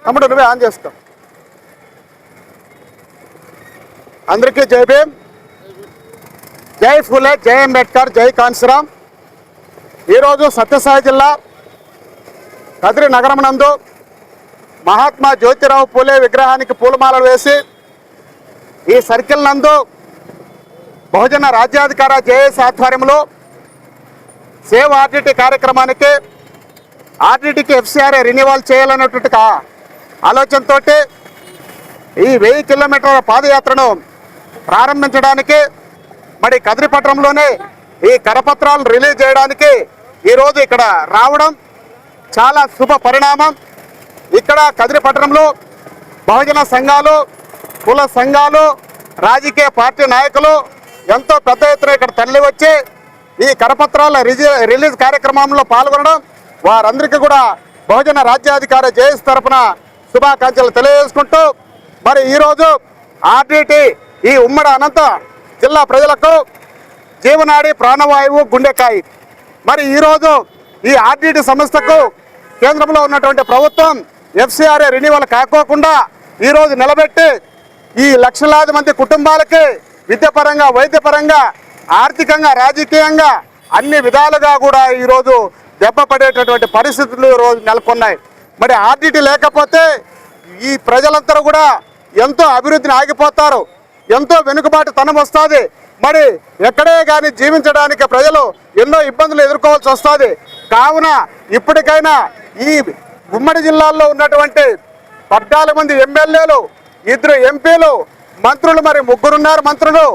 తమ్ముడు నువ్వే ఆన్ చేసుకో. అందరికీ జై భీమ్, జై ఫులే, జై అంబేద్కర్, జై కాన్సీరామ్. ఈరోజు సత్యసాయి జిల్లా కదిరి నగరం నందు మహాత్మా జ్యోతిరావు పూలే విగ్రహానికి పూలమాలలు వేసి ఈ సర్కిల్ నందు బహుజన రాజ్యాధికార జేఏసీ ఆధ్వర్యంలో సేవ్ ఆర్డిటి కార్యక్రమానికి ఆర్డిటికి ఎఫ్సిఆర్ఏ రెన్యువల్ చేయాలన్నటువంటి ఆలోచనతో ఈ 1000 కిలోమీటర్ల పాదయాత్రను ప్రారంభించడానికి మరి కదిరిపట్నంలోనే ఈ కరపత్రాలు రిలీజ్ చేయడానికి ఈరోజు ఇక్కడ రావడం చాలా శుభ పరిణామం. ఇక్కడ కదిరిపట్నంలో బహుజన సంఘాలు, కుల సంఘాలు, రాజకీయ పార్టీ నాయకులు ఎంతో పెద్ద ఎత్తున ఇక్కడ తరలి వచ్చి ఈ కరపత్రాల రిలీజ్ కార్యక్రమంలో పాల్గొనడం, వారందరికీ కూడా బహుజన రాజ్యాధికార జేఏసీ తరఫున శుభాకాంక్షలు తెలియజేసుకుంటూ మరి ఈరోజు ఆర్డిటి ఈ ఉమ్మడి అనంత జిల్లా ప్రజలకు జీవనాడి, ప్రాణవాయువు, గుండెకాయి. మరి ఈరోజు ఈ ఆర్డిటి సంస్థకు కేంద్రంలో ఉన్నటువంటి ప్రభుత్వం ఎఫ్సిఆర్ఏ రెన్యువల్ కాకోకుండా ఈరోజు నిలబెట్టి ఈ లక్షలాది మంది కుటుంబాలకి విద్యాపరంగా, వైద్యపరంగా, ఆర్థికంగా, రాజకీయంగా అన్ని విధాలుగా కూడా ఈరోజు దెబ్బ పడేటటువంటి పరిస్థితులు ఈరోజు నెలకొన్నాయి. మరి ఆర్డిటి లేకపోతే ఈ ప్రజలందరూ కూడా ఎంతో అభివృద్ధిని ఆగిపోతారు, ఎంతో వెనుకబాటు తనం వస్తుంది. మరి ఎక్కడే కానీ జీవించడానికి ప్రజలు ఎన్నో ఇబ్బందులు ఎదుర్కోవాల్సి వస్తుంది. కావున ఇప్పటికైనా ఈ ఉమ్మడి జిల్లాల్లో ఉన్నటువంటి 14 మంది ఎమ్మెల్యేలు, 2 ఎంపీలు, మంత్రులు, మరి 3 ఉన్నారు మంత్రులు.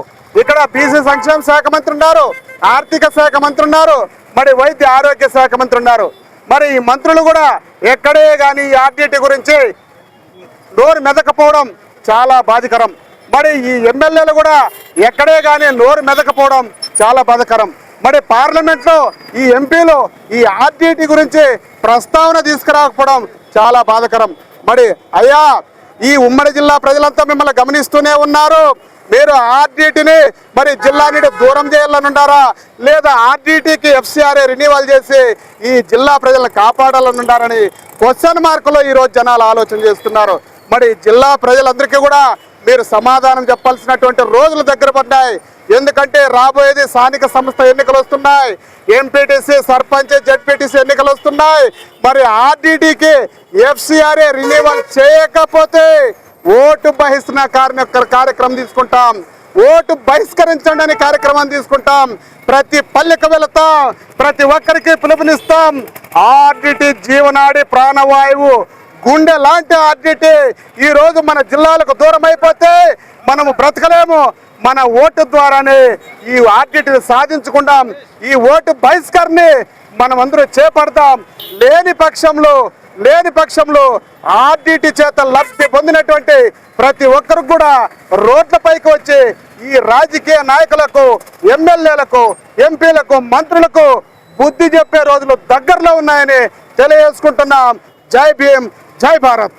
ఇక్కడ బీసీ సంక్షేమ శాఖ మంత్రి ఉన్నారు, ఆర్థిక శాఖ మంత్రి ఉన్నారు, మరి వైద్య ఆరోగ్య శాఖ మంత్రి ఉన్నారు. మరి ఈ మంత్రులు కూడా ఎక్కడే కానీ ఈ ఆర్డిటి గురించి నోరు మెదకపోవడం చాలా బాధికరం. మరి ఈ ఎమ్మెల్యేలు కూడా ఎక్కడే కానీ నోరు మెదకపోవడం చాలా బాధాకరం. మరి పార్లమెంట్లో ఈ ఎంపీలు ఈ ఆర్డిటి గురించి ప్రస్తావన తీసుకురాకపోవడం చాలా బాధాకరం. మరి అయ్యా, ఈ ఉమ్మడి జిల్లా ప్రజలంతా మిమ్మల్ని గమనిస్తూనే ఉన్నారు. మీరు ఆర్డిటిని మరి జిల్లా నుండి దూరం చేయాలనుండారా, లేదా ఆర్డిటికి ఎఫ్సిఆర్ఏ రెన్యువల్ చేసి ఈ జిల్లా ప్రజలను కాపాడాలనుండారని క్వశ్చన్ మార్కులో ఈరోజు జనాలు ఆలోచన చేస్తున్నారు. మరి జిల్లా ప్రజలందరికీ కూడా మీరు సమాధానం చెప్పాల్సినటువంటి రోజులు దగ్గర పడ్డాయి. ఎందుకంటే రాబోయేది స్థానిక సంస్థ ఎన్నికలు వస్తున్నాయి, ఎంపీటీసీ, సర్పంచ్, జెడ్పీటీసీ ఎన్నికలు వస్తున్నాయి. మరి ఆర్డిటికి ఎఫ్సిఆర్ఏ రెన్యువల్ చేయకపోతే ఓటు బహిష్కరణ కార్యక్రమం తీసుకుంటాం, ఓటు బహిష్కరించండి అనే కార్యక్రమం తీసుకుంటాం. ప్రతి పల్లెకు వెళతాం, ప్రతి ఒక్కరికి పిలుపునిస్తాం. ఆర్డిటి జీవనాడి, ప్రాణవాయువు, గుండె లాంటి ఆర్డిటి ఈరోజు మన జిల్లాలకు దూరం అయిపోతే మనము బ్రతకలేము. మన ఓటు ద్వారానే ఈ ఆర్డిటిని సాధించుకుందాం. ఈ ఓటు బహిష్కరణని మనం అందరూ చేపడదాం. లేని పక్షంలో ఆర్డిటి చేత లబ్ధి పొందినటువంటి ప్రతి ఒక్కరికి కూడా రోడ్లపైకి వచ్చి ఈ రాజకీయ నాయకులకు, ఎమ్మెల్యేలకు, ఎంపీలకు, మంత్రులకు బుద్ధి చెప్పే రోజులు దగ్గరలో ఉన్నాయని తెలియజేసుకుంటున్నాం. జై భీమ్, జై భారత్.